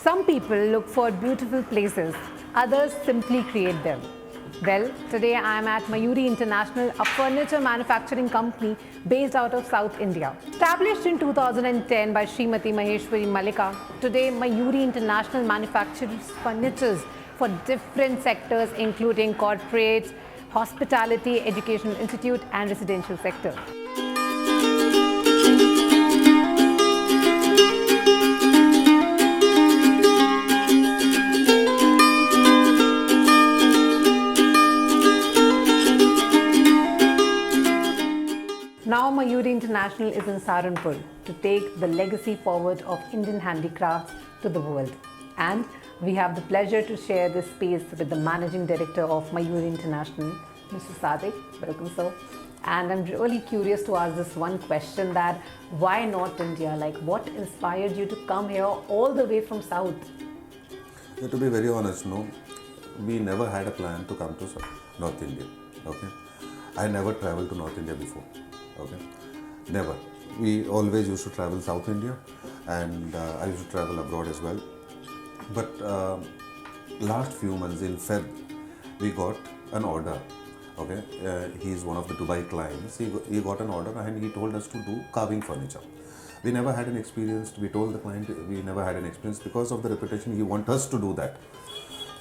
Some people look for beautiful places, others simply create them. Well, today I am at Mayuri International, a furniture manufacturing company based out of South India. Established in 2010 by Srimati Maheshwari Malika, today Mayuri International manufactures furnitures for different sectors including corporates, hospitality, educational institute and residential sector. Now Mayuri International is in Saharanpur to take the legacy forward of Indian handicrafts to the world. And we have the pleasure to share this space with the Managing Director of Mayuri International, Mr. Sadiq. Welcome, sir. And I'm really curious to ask this one question, that why North India? Like, what inspired you to come here all the way from South? Yeah, to be very honest, no, we never had a plan to come to North India. Okay, I never traveled to North India before. Okay, never. We always used to travel South India, and I used to travel abroad as well. But last few months in Feb, we got an order. Okay, he's one of the Dubai clients. He got an order and he told us to do carving furniture. We never had an experience. We told the client we never had an experience. Because of the reputation, he wants us to do that.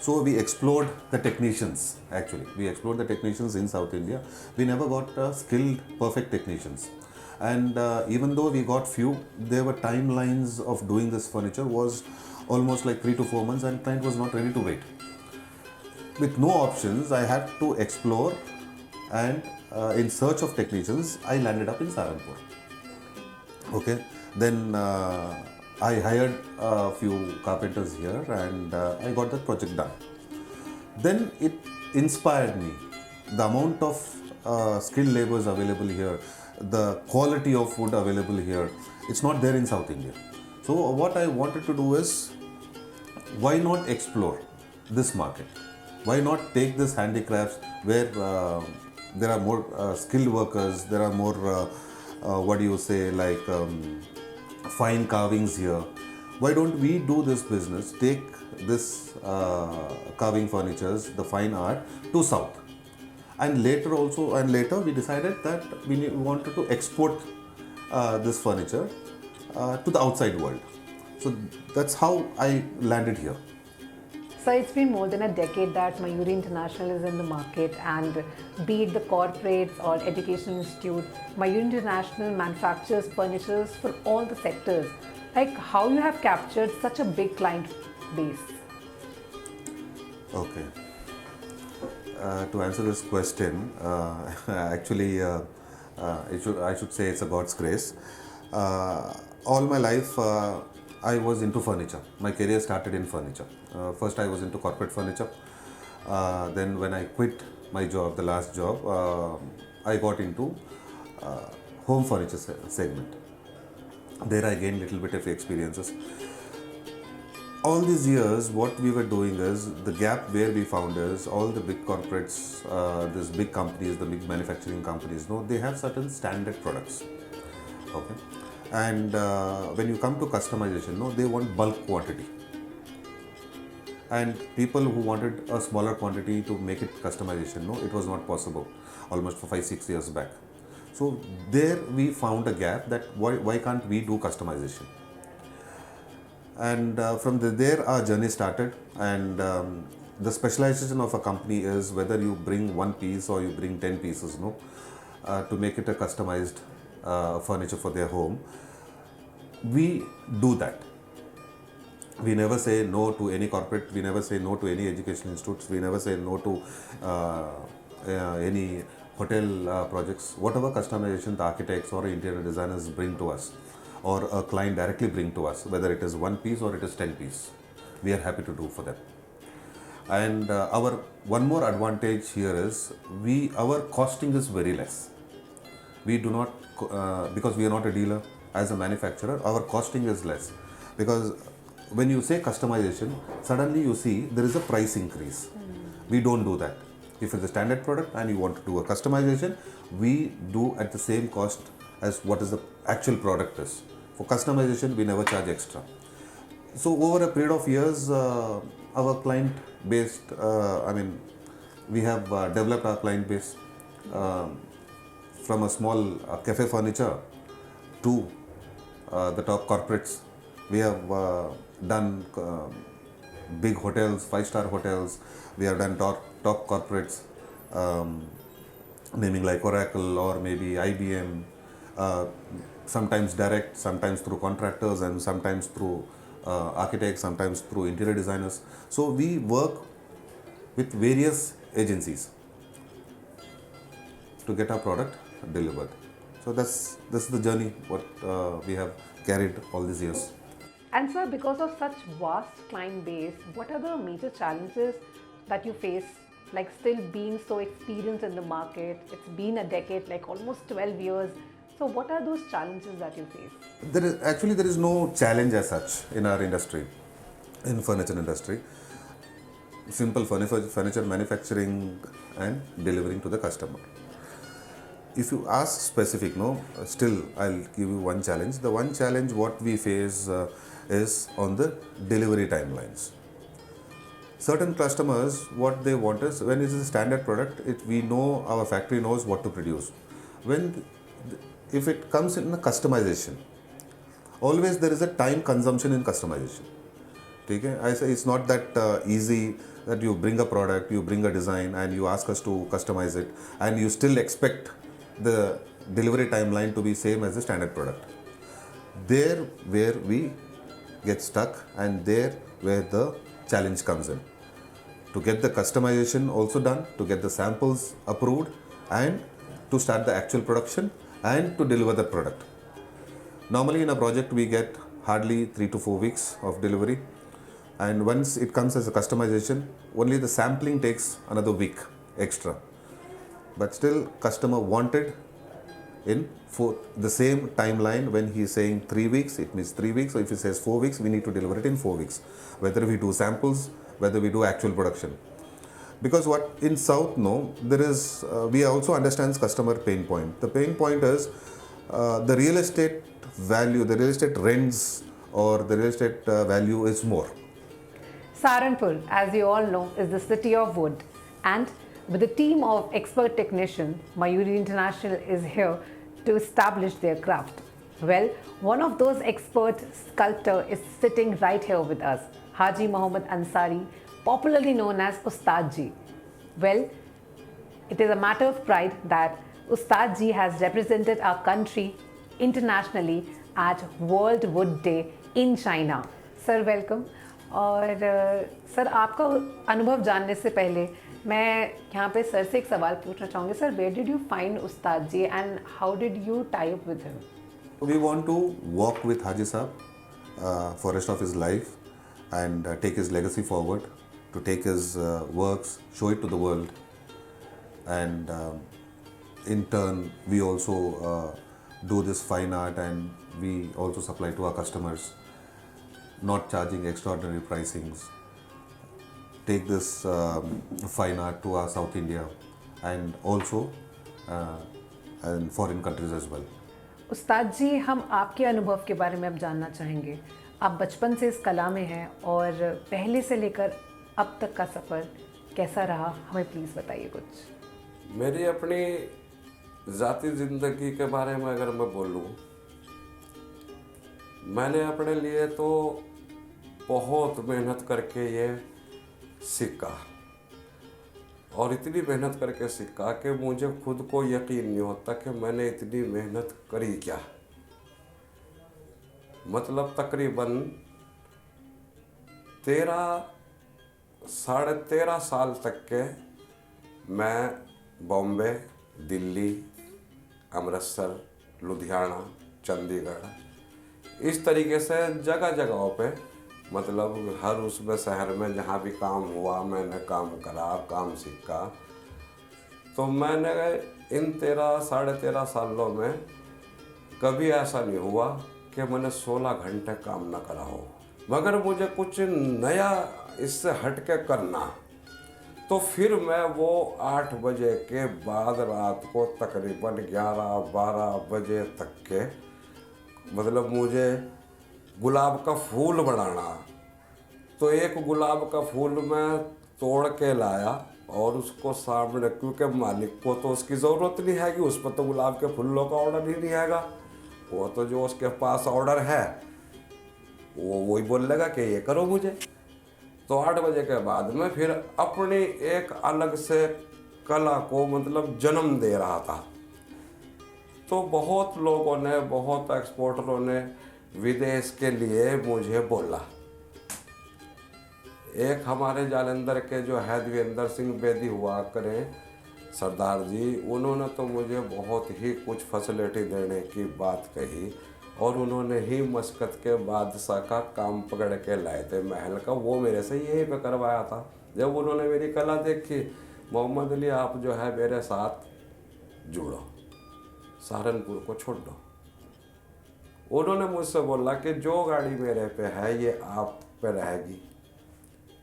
So we explored the technicians. Actually, we explored the technicians in South India. We never got skilled, perfect technicians. And even though we got few, there were timelines of doing this furniture was almost like 3 to 4 months, and client was not ready to wait. With no options, I had to explore, and in search of technicians, I landed up in Saharanpur. Okay, then I hired a few carpenters here, and I got the project done. Then it inspired me. The amount of skilled laborers available here, the quality of food available here, it's not there in South India. So what I wanted to do is, why not explore this market? Why not take this handicrafts where there are more skilled workers, there are more, fine carvings here. Why don't we do this business, take this carving furnitures, the fine art to South? And later we decided that we wanted to export this furniture to the outside world. So that's how I landed here. So it's been more than a decade that Mayuri International is in the market, and be it the corporates or education institute, Mayuri International manufactures furniture for all the sectors. Like, how you have captured such a big client base? Okay. To answer this question, actually, I should say it's a God's grace. All my life, I was into furniture. My career started in furniture. First, I was into corporate furniture. Then, when I quit my job, the last job, I got into home furniture segment. There, I gained little bit of experiences. All these years, what we were doing is, the gap where we found is, all the big corporates, these big companies, the big manufacturing companies, no, they have certain standard products. Okay. And when you come to customization, no, they want bulk quantity. And people who wanted a smaller quantity to make it customization, no, it was not possible almost for 5-6 years back. So there we found a gap, that why can't we do customization? And from there our journey started. And the specialization of a company is whether you bring one piece or you bring 10 pieces, no, to make it a customized furniture for their home. We do that. We never say no to any corporate, we never say no to any education institutes, we never say no to any hotel projects. Whatever customization the architects or interior designers bring to us, or a client directly bring to us, whether it is one piece or it is 10 pieces, we are happy to do for them. And our one more advantage here is, our costing is very less. We do not, because we are not a dealer, as a manufacturer, our costing is less. Because when you say customization, suddenly you see there is a price increase. We don't do that. If it's a standard product and you want to do a customization, we do at the same cost as what is the actual product is. For customization, we never charge extra. So over a period of years, our client based, we have developed our client base from a small cafe furniture to the top corporates. We have done big hotels, five-star hotels. We have done top corporates, naming like Oracle or maybe IBM. Uh, Sometimes direct, sometimes through contractors, and sometimes through architects, sometimes through interior designers. So we work with various agencies to get our product delivered. So that's the journey what we have carried all these years. And sir, because of such vast client base, what are the major challenges that you face? Like still being so experienced in the market, it's been a decade, like almost 12 years. So what are those challenges that you face? There is no challenge as such in our industry, in furniture industry. Simple furniture manufacturing and delivering to the customer. If you ask specific, no, still I'll give you one challenge. The one challenge what we face is on the delivery timelines. Certain customers, what they want is, when it is a standard product, we know, our factory knows what to produce. If it comes in a customization, always there is a time consumption in customization. Okay? I say it's not that easy that you bring a product, you bring a design and you ask us to customize it, and you still expect the delivery timeline to be same as the standard product. There where we get stuck, and there where the challenge comes in. To get the customization also done, to get the samples approved, and to start the actual production and to deliver the product. Normally in a project we get hardly 3 to 4 weeks of delivery, and once it comes as a customization, only the sampling takes another week extra. But still customer wanted in for the same timeline. When he is saying 3 weeks, it means 3 weeks. So if he says 4 weeks, we need to deliver it in 4 weeks. Whether we do samples, whether we do actual production. Because what in South, no, there is, we also understands customer pain point. The pain point is the real estate value, the real estate rents or the real estate value is more. Saharanpur, as you all know, is the city of wood, and with a team of expert technicians, Mayuri International is here to establish their craft. Well, one of those expert sculptor is sitting right here with us, Haji Mohammad Ansari, popularly known as Ustad Ji. Well, it is a matter of pride that Ustad Ji has represented our country internationally at World Wood Day in China. Sir, welcome. और sir, आपका अनुभव जानने से पहले मैं यहाँ पे sir से एक सवाल पूछना चाहूँगी. Sir, where did you find Ustad ji and how did you tie up with him? We want to walk with Haji Saab for rest of his life and take his legacy forward, to take his works, show it to the world, and in turn we also do this fine art, and we also supply to our customers, not charging extraordinary pricings. Take this fine art to our South India and also and foreign countries as well. उस्ताद जी, हम आपके अनुभव के बारे में अब जानना चाहेंगे. आप बचपन से इस कला में हैं और पहले से लेकर अब तक का सफ़र कैसा रहा, हमें प्लीज़ बताइए कुछ. मेरी अपनी ज़ाती ज़िंदगी के बारे में अगर मैं बोलूँ, मैंने अपने लिए तो बहुत मेहनत करके ये सीखा, और इतनी मेहनत करके सीखा कि मुझे खुद को यकीन नहीं होता कि मैंने इतनी मेहनत करी क्या. मतलब तकरीबन 13 साल तक के मैं बॉम्बे, दिल्ली, अमृतसर, लुधियाना, चंडीगढ़, इस तरीके से जगह जगहों पे, मतलब हर उसमें शहर में जहाँ भी काम हुआ मैंने काम करा, काम सीखा. तो मैंने इन 13-13.5 सालों में कभी ऐसा नहीं हुआ कि मैंने 16 घंटे काम ना करा हो. मगर मुझे कुछ नया इससे हट के करना, तो फिर मैं वो 8 बजे के बाद रात को तकरीबन 11-12 बजे तक के, मतलब मुझे गुलाब का फूल बनाना। तो एक गुलाब का फूल मैं तोड़ के लाया और उसको सामने, क्योंकि मालिक को तो उसकी ज़रूरत नहीं है कि उस पर तो गुलाब के फूलों का ऑर्डर ही नहीं आएगा, वो तो जो उसके पास ऑर्डर है वो वही बोलेगा कि ये करो मुझे। तो 8 बजे के बाद में फिर अपनी एक अलग से कला को मतलब जन्म दे रहा था। तो बहुत लोगों ने, बहुत एक्सपोर्टरों ने विदेश के लिए मुझे बोला। एक हमारे जालंधर के जो है देवेंद्र सिंह बेदी हुआ करें सरदार जी, उन्होंने तो मुझे बहुत ही कुछ फैसिलिटी देने की बात कही और उन्होंने ही मस्कत के बादशाह का काम पकड़ के लाए थे महल का, वो मेरे से यहीं पे करवाया था। जब उन्होंने मेरी कला देखी, मोहम्मद अली आप जो है मेरे साथ जुड़ो, सहारनपुर को छोड़ दो। उन्होंने मुझसे बोला कि जो गाड़ी मेरे पे है ये आप पे रहेगी,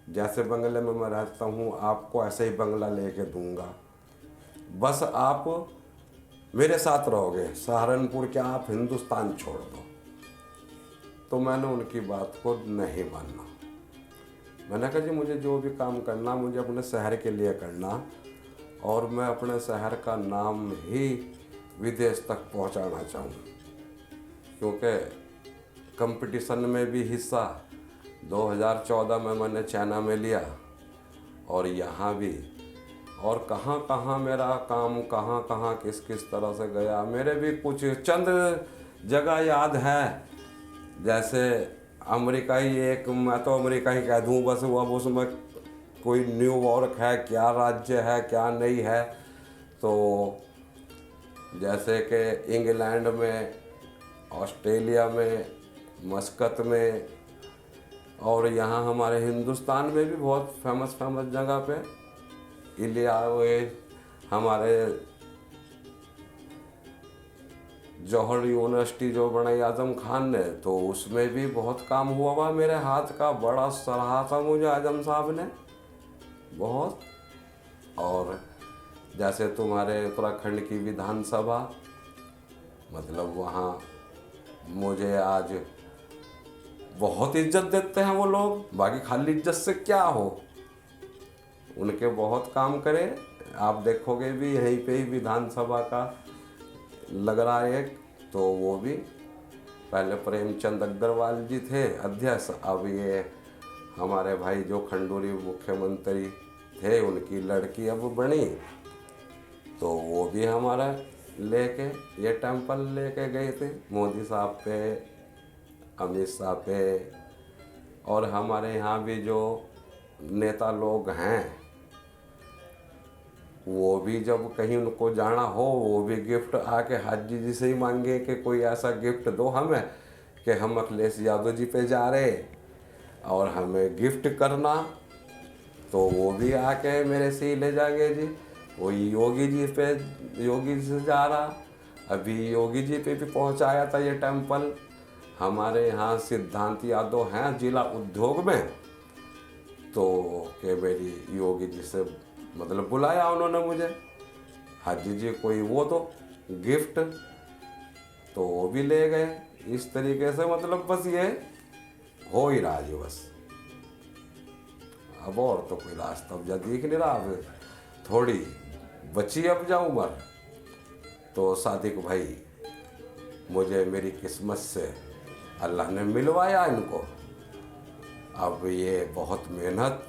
जैसे बंगले में मैं रहता हूँ आपको ऐसे ही बंगला लेके दूंगा, बस आप मेरे साथ रहोगे, सहारनपुर क्या आप हिंदुस्तान छोड़ दो। तो मैंने उनकी बात को नहीं माना। मैंने कहा जी मुझे जो भी काम करना मुझे अपने शहर के लिए करना, और मैं अपने शहर का नाम ही विदेश तक पहुंचाना चाहूँ, क्योंकि कंपटीशन में भी हिस्सा 2014 में मैंने चाइना में लिया और यहाँ भी, और कहाँ कहाँ मेरा काम कहाँ कहाँ किस किस तरह से गया, मेरे भी कुछ चंद जगह याद है। जैसे अमेरिका ही एक, मैं तो अमेरिका ही कह दूँ बस, वो अब उसमें कोई न्यूयॉर्क है क्या राज्य है क्या नहीं है। तो जैसे कि इंग्लैंड में, ऑस्ट्रेलिया में, मस्कत में, और यहाँ हमारे हिंदुस्तान में भी बहुत फेमस जगह पे इलिया, हमारे जौहर यूनिवर्सिटी जो बनाई आजम खान ने, तो उसमें भी बहुत काम हुआ हुआ मेरे हाथ का, बड़ा सराहा था मुझे आजम साहब ने बहुत। और जैसे तुम्हारे उत्तराखंड की विधानसभा, मतलब वहाँ मुझे आज बहुत इज्जत देते हैं वो लोग, बाकी खाली इज्जत से क्या हो, उनके बहुत काम करें। आप देखोगे भी यहीं पे ही विधानसभा का लग रहा है एक, तो वो भी पहले प्रेमचंद अग्रवाल जी थे अध्यक्ष, अब ये हमारे भाई जो खंडूरी मुख्यमंत्री थे उनकी लड़की अब बनी, तो वो भी हमारा लेके ये टेम्पल लेके गए थे मोदी साहब पे, अमित शाह पे। और हमारे यहाँ भी जो नेता लोग हैं वो भी जब कहीं उनको जाना हो वो भी गिफ्ट आके हाजी जी से ही मांगे कि कोई ऐसा गिफ्ट दो हमें कि हम अखिलेश यादव जी पे जा रहे और हमें गिफ्ट करना, तो वो भी आके मेरे से ही ले जाएंगे जी। वही योगी जी पे, योगी जी से जा रहा, अभी योगी जी पे भी पहुंचाया था ये टेम्पल। हमारे यहाँ सिद्धांत यादव हैं जिला उद्योग में, तो के मेरी योगी जी से मतलब बुलाया उन्होंने मुझे, हाजी जी कोई वो तो गिफ्ट, तो वो भी ले गए। इस तरीके से मतलब बस ये हो ही रहा है बस, अब और तो कोई रास्ता अब जा दिख नहीं रहा। अब थोड़ी बची अब जा उम्र, तो सादिक भाई मुझे मेरी किस्मत से अल्लाह ने मिलवाया इनको। अब ये बहुत मेहनत,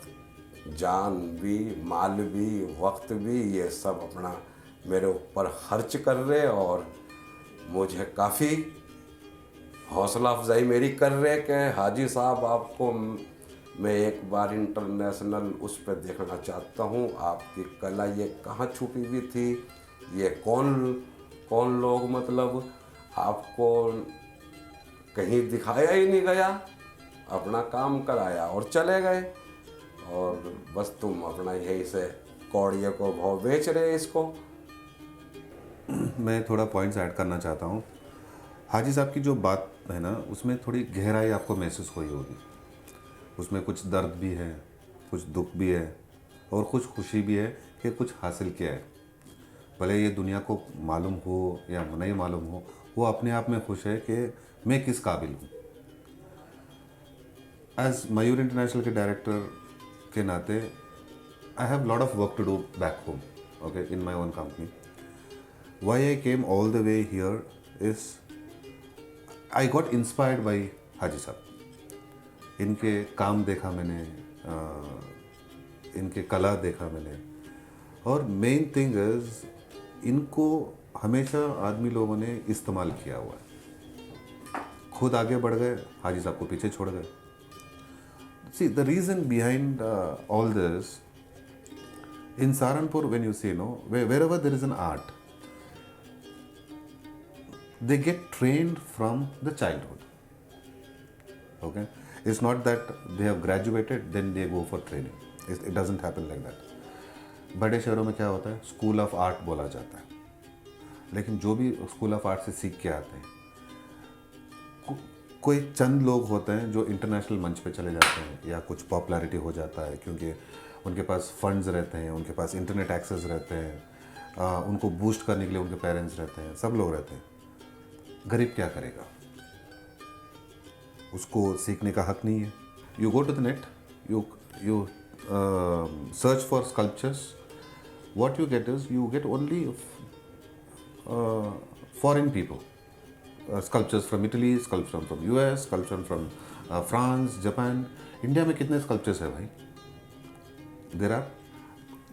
जान भी, माल भी, वक्त भी, ये सब अपना मेरे ऊपर खर्च कर रहे और मुझे काफ़ी हौसला अफजाई मेरी कर रहे कि हाजी साहब आपको मैं एक बार इंटरनेशनल उस पर देखना चाहता हूँ, आपकी कला ये कहाँ छुपी हुई थी, ये कौन लोग मतलब आपको कहीं दिखाया ही नहीं गया, अपना काम कराया और चले गए, और बस तुम अपना यही से कौड़ियों को भाव बेच रहे इसको। मैं थोड़ा पॉइंट्स ऐड करना चाहता हूँ। हाजी साहब की जो बात है ना, उसमें थोड़ी गहराई आपको महसूस हुई होगी। उसमें कुछ दर्द भी है, कुछ दुख भी है और कुछ खुशी भी है कि कुछ हासिल किया है। भले ये दुनिया को मालूम हो या नहीं मालूम हो, वो अपने आप में खुश है कि मैं किस काबिल हूँ। एज मयूर इंटरनेशनल के डायरेक्टर के नाते I have lot of work to do back home, okay, in my own company. Why I came all the way here is I got inspired by Haji Sahab. इनके काम देखा मैंने, इनके कला देखा मैंने, और मेन थिंग इज इनको हमेशा आदमी लोगों ने इस्तेमाल किया हुआ है. खुद आगे बढ़ गए, हाजी साहब को पीछे छोड़ गए. See the reason behind all this, in Saharanpur, when you see, no, wherever there is an art, they get trained from the childhood. Okay, it's not that they have graduated then they go for training. It doesn't happen like that. बड़े शहरों में क्या होता है, school of art बोला जाता है, लेकिन जो भी स्कूल ऑफ आर्ट से सीख के आते हैं, कोई चंद लोग होते हैं जो इंटरनेशनल मंच पे चले जाते हैं या कुछ पॉपुलैरिटी हो जाता है क्योंकि उनके पास फंड्स रहते हैं, उनके पास इंटरनेट एक्सेस रहते हैं, उनको बूस्ट करने के लिए उनके पेरेंट्स रहते हैं, सब लोग रहते हैं. गरीब क्या करेगा, उसको सीखने का हक नहीं है. You go to the net, you search for sculptures. What you get is you get only foreign people, sculptures from Italy, sculptures from US, sculptures from France, Japan. India में कितने sculptures है भाई? There are,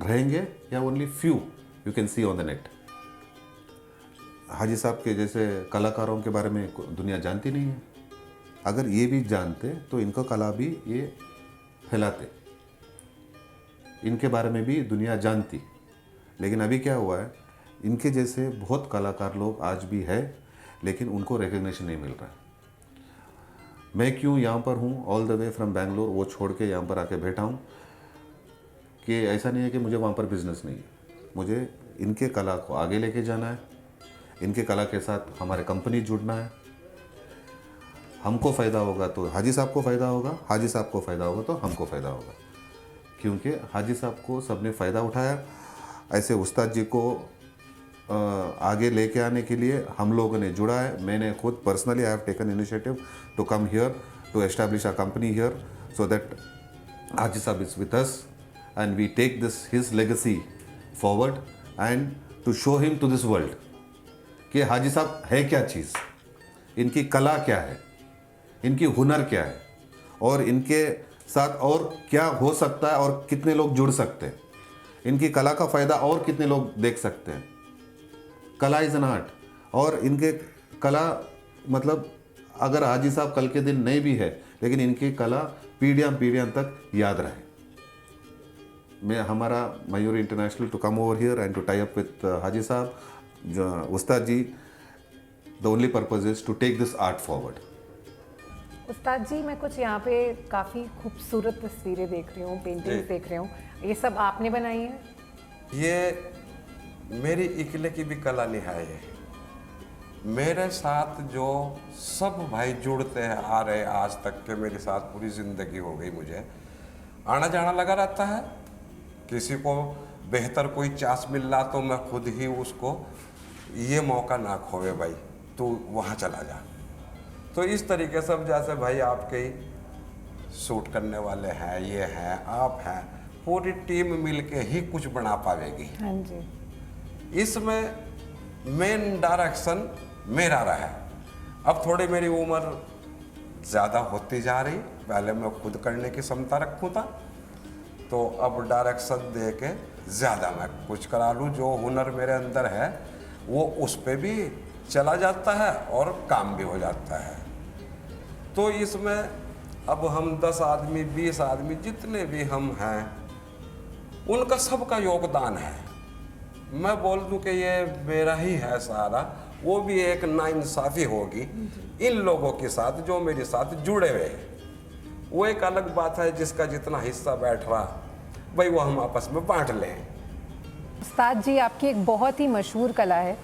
रहेंगे या only few you can see on the net. हाजी साहब के जैसे कलाकारों के बारे में दुनिया जानती नहीं है. अगर ये भी जानते तो इनका कला भी ये फैलाते, इनके बारे में भी दुनिया जानती. लेकिन अभी क्या हुआ है, इनके जैसे बहुत कलाकार लोग आज भी है लेकिन उनको रिकग्निशन नहीं मिल रहा है. मैं क्यों यहाँ पर हूँ, all the way from Bangalore, वो छोड़ के यहाँ पर आके बैठा हूँ कि ऐसा नहीं है कि मुझे वहाँ पर बिजनेस नहीं है. मुझे इनके कला को आगे लेके जाना है, इनके कला के साथ हमारे कंपनी जुड़ना है. हमको फ़ायदा होगा तो हाजी साहब को फ़ायदा होगा, हाजी साहब को फ़ायदा होगा तो हमको फ़ायदा होगा, क्योंकि हाजी साहब को सबने फ़ायदा उठाया. ऐसे उस्ताद जी को आगे लेके आने के लिए हम लोगों ने जुड़ा है. मैंने खुद personally I have taken initiative to come here to establish a company here so that Haji Sahab is with us and we take this his legacy forward and to show him to this world कि हाजी साहब है क्या चीज़, इनकी कला क्या है, इनकी हुनर क्या है, और इनके साथ और क्या हो सकता है और कितने लोग जुड़ सकते हैं, इनकी कला का फ़ायदा और कितने लोग देख सकते हैं. कला इज़ एन आर्ट, और इनके कला मतलब अगर हाजी साहब कल के दिन नहीं भी है लेकिन इनकी कला पीढ़ियाँ तक याद रहे. मैं हमारा Mayur international to come over here and to tie up with Haji Sahab, Ustad ji, the only purpose is to take this art forward. Ustad ji, मैं कुछ यहाँ पे काफ़ी खूबसूरत तस्वीरें देख रही हूँ, पेंटिंग्स देख रही हूँ. ये सब आपने बनाई है? ये मेरी इकले की भी कला नहीं है. ये मेरे साथ जो सब भाई जुड़ते हैं आ रहे आज तक के, मेरे साथ पूरी ज़िंदगी हो गई. मुझे आना जाना लगा रहता है. किसी को बेहतर कोई चांस मिल रहा तो मैं खुद ही उसको ये मौका ना खोवे भाई, तू वहाँ चला जा. तो इस तरीके से जैसे भाई आपके ही शूट करने वाले हैं, ये हैं, आप हैं, पूरी टीम मिलके ही कुछ बना पाएगी. हाँ जी. इसमें मेन डायरेक्शन मेरा रहा. अब थोड़ी मेरी उम्र ज़्यादा होती जा रही. पहले मैं खुद करने की क्षमता रखूँ था, तो अब डायरेक्शन दे के ज़्यादा मैं कुछ करा लूँ. जो हुनर मेरे अंदर है वो उस पर भी चला जाता है और काम भी हो जाता है. तो इसमें अब हम 10 आदमी 20 आदमी जितने भी हम हैं, उनका सबका योगदान है. मैं बोल दूं कि ये मेरा ही है सारा, वो भी एक नाइंसाफ़ी होगी इन लोगों के साथ जो मेरे साथ जुड़े हुए हैं. वो एक अलग बात है, जिसका जितना हिस्सा बैठ रहा भाई वो हम आपस में बांट लें. उस्ताद जी, आपकी एक बहुत ही मशहूर कला है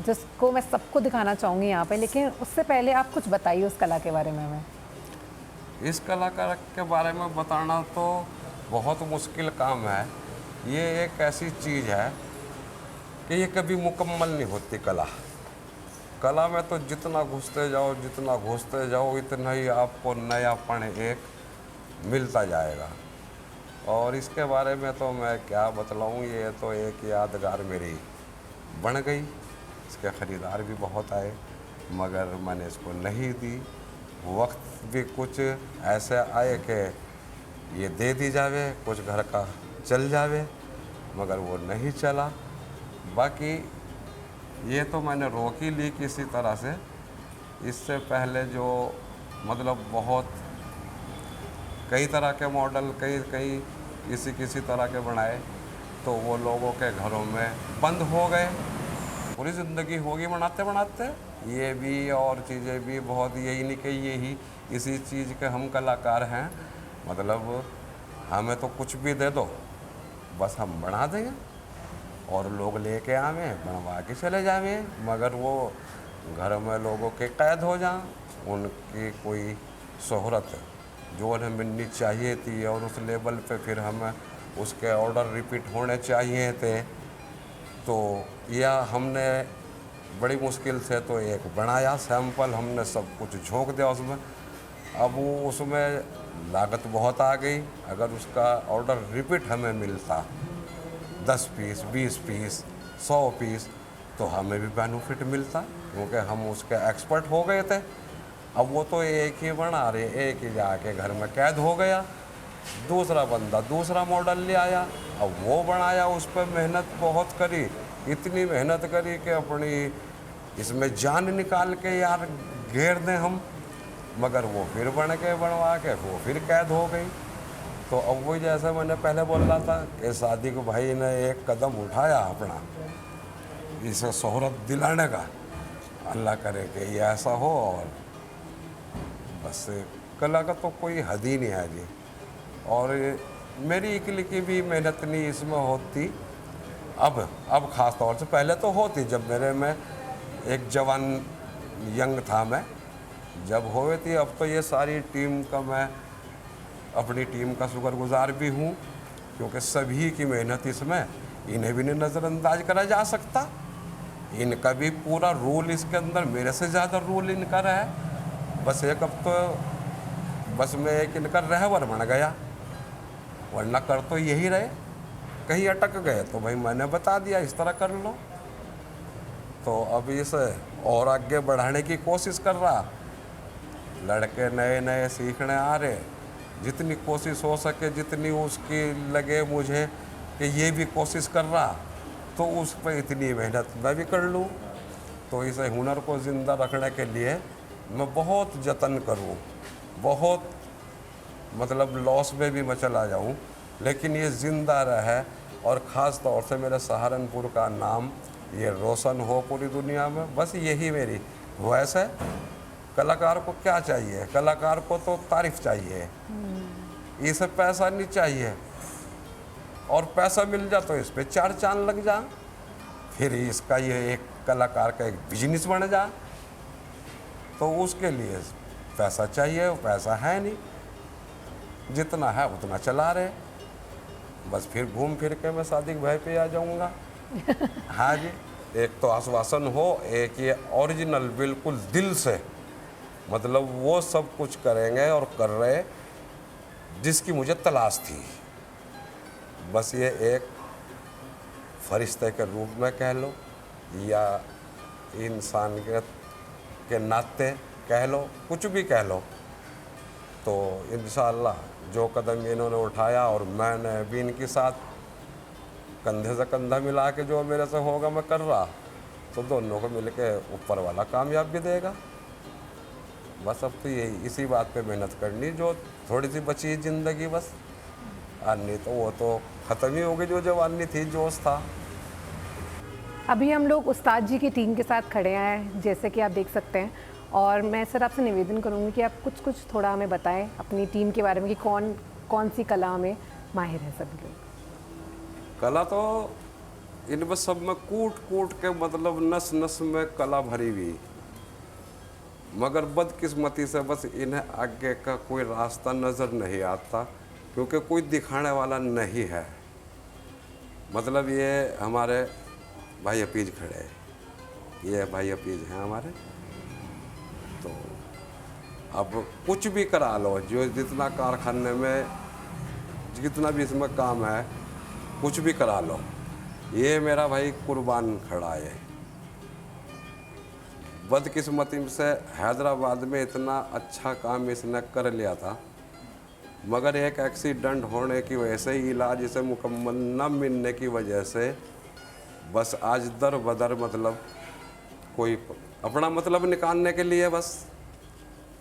जिसको मैं सबको दिखाना चाहूँगी यहाँ पे, लेकिन उससे पहले आप कुछ बताइए उस कला के बारे में. हमें इस कलाकार के बारे में बताना तो बहुत मुश्किल काम है. ये एक ऐसी चीज़ है कि ये कभी मुकम्मल नहीं होती. कला में तो जितना घुसते जाओ इतना ही आपको नयापन एक मिलता जाएगा। और इसके बारे में तो मैं क्या बतलाऊँ, ये तो एक यादगार मेरी बन गई। इसके ख़रीदार भी बहुत आए मगर मैंने इसको नहीं दी। वक्त भी कुछ ऐसे आए कि ये दे दी जावे, कुछ घर का चल जावे, मगर वो नहीं चला। बाकी ये तो मैंने रोक ही ली किसी तरह से। इससे पहले जो मतलब बहुत कई तरह के मॉडल कई किसी तरह के बनाए, तो वो लोगों के घरों में बंद हो गए। पूरी ज़िंदगी होगी बनाते बनाते, ये भी और चीज़ें भी बहुत, यही नहीं कि यही इसी चीज़ के हम कलाकार हैं। मतलब हमें तो कुछ भी दे दो, बस हम बना देंगे और लोग लेके आवे, बनवा के चले जावे, मगर वो घर में लोगों के कैद हो जाएं। उनकी कोई शोहरत जो उन्हें मिलनी चाहिए थी और उस लेवल पे फिर हमें उसके ऑर्डर रिपीट होने चाहिए थे, तो या हमने बड़ी मुश्किल से तो एक बनाया सैंपल, हमने सब कुछ झोंक दिया उसमें। अब वो उसमें लागत बहुत आ गई। अगर उसका ऑर्डर रिपीट हमें मिलता 10 पीस, 20 पीस, 100 पीस, तो हमें भी बेनिफिट मिलता, क्योंकि हम उसके एक्सपर्ट हो गए थे। अब वो तो एक ही बना रहे, एक ही जाके घर में कैद हो गया। दूसरा बंदा दूसरा मॉडल ले आया, अब वो बनाया, उस पर मेहनत बहुत करी, इतनी मेहनत करी कि अपनी इसमें जान निकाल के यार घेर दें हम, मगर वो फिर बनवा के वो फिर कैद हो गई। तो अब वही जैसे मैंने पहले बोल रहा था कि सादिक भाई ने एक कदम उठाया अपना इसे शोहरत दिलाने का, अल्लाह करे कि ये ऐसा हो। और बस कला का तो कोई हद ही नहीं है जी। और मेरी अकेले की भी मेहनत नहीं इसमें होती अब ख़ास तौर से, पहले तो होती जब मेरे में एक जवान यंग था मैं, जब हुए थी। अब तो ये सारी टीम का मैं अपनी टीम का शुक्रगुजार भी हूँ, क्योंकि सभी की मेहनत इसमें, इन्हें भी नहीं नज़रअंदाज करा जा सकता। इनका भी पूरा रोल इसके अंदर मेरे से ज़्यादा रोल इनका रहा है। बस एक अब तो बस मैं एक इनका रहबर बन गया, वरना कर तो यही रहे। कहीं अटक गए तो भाई मैंने बता दिया इस तरह कर लो। तो अब इसे और आगे बढ़ाने की कोशिश कर रहा। लड़के नए नए सीखने आ रहे, जितनी कोशिश हो सके, जितनी उसकी लगे मुझे कि ये भी कोशिश कर रहा, तो उस पर इतनी मेहनत मैं भी कर लूँ। तो इसे हुनर को ज़िंदा रखने के लिए मैं बहुत जतन करूँ, बहुत मतलब लॉस में भी मैं चला जाऊँ, लेकिन ये ज़िंदा रहे। और ख़ास तौर से मेरे सहारनपुर का नाम ये रोशन हो पूरी दुनिया में, बस यही मेरी ख्वाहिश है। कलाकार को क्या चाहिए? कलाकार को तो तारीफ़ चाहिए, इसे पैसा नहीं चाहिए। और पैसा मिल जाए तो इस पे 4 चांद लग जा, फिर इसका ये एक कलाकार का एक बिजनेस बन जा। तो उसके लिए पैसा चाहिए, वो पैसा है नहीं, जितना है उतना चला रहे। बस फिर घूम फिर के मैं सादिक भाई पे आ जाऊंगा। हाँ जी, एक तो आश्वासन हो, एक ये ओरिजिनल बिल्कुल दिल से, मतलब वो सब कुछ करेंगे और कर रहे जिसकी मुझे तलाश थी। बस ये एक फरिश्ते के रूप में कह लो या इंसान के नाते कह लो, कुछ भी कह लो। तो इंशाअल्लाह जो कदम इन्होंने उठाया और मैंने भी इनके साथ कंधे से कंधा मिला के जो मेरे से होगा मैं कर रहा, तो दोनों को मिल के ऊपर वाला कामयाब भी देगा। बस अब तो यही इसी बात पे मेहनत करनी, जो थोड़ी सी बची ज़िंदगी बस, नहीं तो वो तो ख़त्म ही हो गई जो जवानी थी, जोश था। अभी हम लोग उस्ताद जी की टीम के साथ खड़े हैं, जैसे कि आप देख सकते हैं, और मैं सर आपसे निवेदन करूंगी कि आप कुछ थोड़ा हमें बताएं अपनी टीम के बारे में कि कौन सी कला में माहिर है सभी लोग। कला तो इनमें सब में कूट के मतलब नस नस में कला भरी हुई, मगर बदकिस्मती से बस इन्हें आगे का कोई रास्ता नज़र नहीं आता, क्योंकि कोई दिखाने वाला नहीं है। मतलब ये हमारे भाई हफीज खड़े हैं, ये भाई हफीज हैं हमारे, तो अब कुछ भी करा लो, जो जितना कारखाने में जितना भी इसमें काम है कुछ भी करा लो, ये मेरा भाई कुर्बान खड़ा है। बदकिस्मती से हैदराबाद में इतना अच्छा काम इसने कर लिया था, मगर एक एक्सीडेंट होने की वजह से, इलाज इसे मुकम्मल न मिलने की वजह से बस आज दर बदर मतलब कोई अपना मतलब निकालने के लिए बस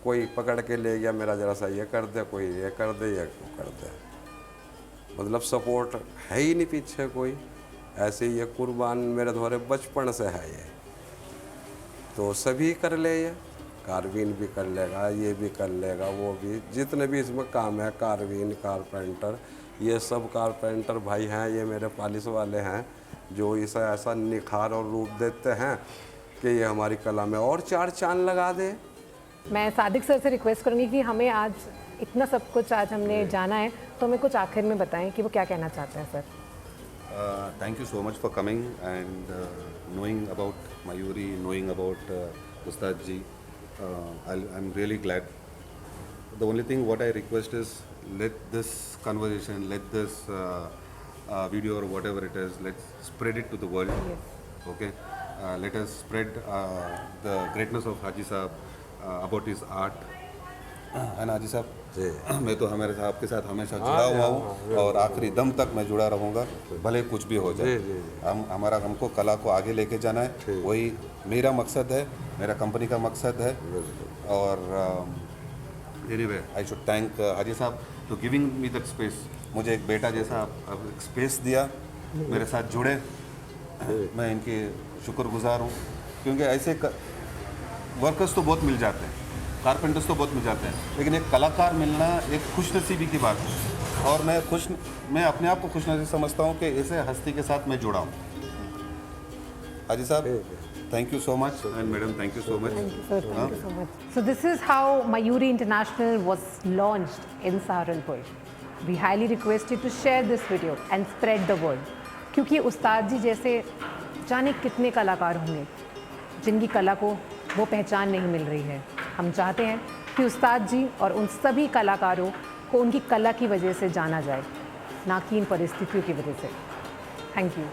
कोई पकड़ के ले गया, मेरा जरा सा ये कर दे, कोई ये कर दे, ये कर दे, मतलब सपोर्ट है ही नहीं पीछे कोई। ऐसे ही ये कुर्बान मेरे द्वारे बचपन से है ये, तो सभी कर ले, ये कारबीन भी कर लेगा, ये भी कर लेगा, वो भी जितने भी इसमें काम है, कारबीन कारपेंटर, ये सब कारपेंटर भाई हैं, ये मेरे पालिश वाले हैं जो इसे ऐसा निखार और रूप देते हैं कि ये हमारी कला में और चार चांद लगा दे। मैं सादिक सर से रिक्वेस्ट करूंगी कि हमें आज इतना सब कुछ आज हमने जाना है, तो हमें कुछ आखिर में बताएं कि वो क्या कहना चाहते हैं sir. Thank you so much for coming and knowing about Mayuri, knowing about Ustad ji. I'm really glad. The only thing what I request is let this conversation, let this video or whatever it is, let's spread it to the world. Yes. Okay. Let us spread the greatness of Haji Saab about his art. And Haji Saab, मैं तो हमारे साहब के साथ हमेशा जुड़ा हुआ हूँ और आखिरी दम तक मैं जुड़ा रहूँगा, भले कुछ भी हो जाए। हमको कला को आगे लेके जाना है, वही मेरा मकसद है, मेरा कंपनी का मकसद है। और एनीवे आई शुड थैंक हाजी साहब to giving me that space. मुझे एक बेटा जैसा एक स्पेस दिया, मेरे साथ जुड़े, मैं इनके शुक्रगुजार हूँ। क्योंकि ऐसे वर्कर्स तो बहुत मिल जाते हैं, कारपेंटर्स तो बहुत मिल जाते हैं, लेकिन एक कलाकार मिलना एक खुशनसीबी की बात है। और मैं अपने आप को खुशनसीब समझता हूँ कि ऐसे हस्ती के साथ मैं जुड़ा हूँ। हाजी साहब, thank you so much, and madam, thank you so much. Thank you, sir. Thank you so much. So this is how Mayuri International was launched in Saharanpur. We highly request you to share this video and spread the word. क्योंकि उस्ताद जी जैसे जाने कितने कलाकार होंगे जिनकी कला को वो पहचान नहीं मिल रही है। हम चाहते हैं कि उस्ताद जी और उन सभी कलाकारों को उनकी कला की वजह से जाना जाए, ना कि इन परिस्थितियों की वजह से। Thank you.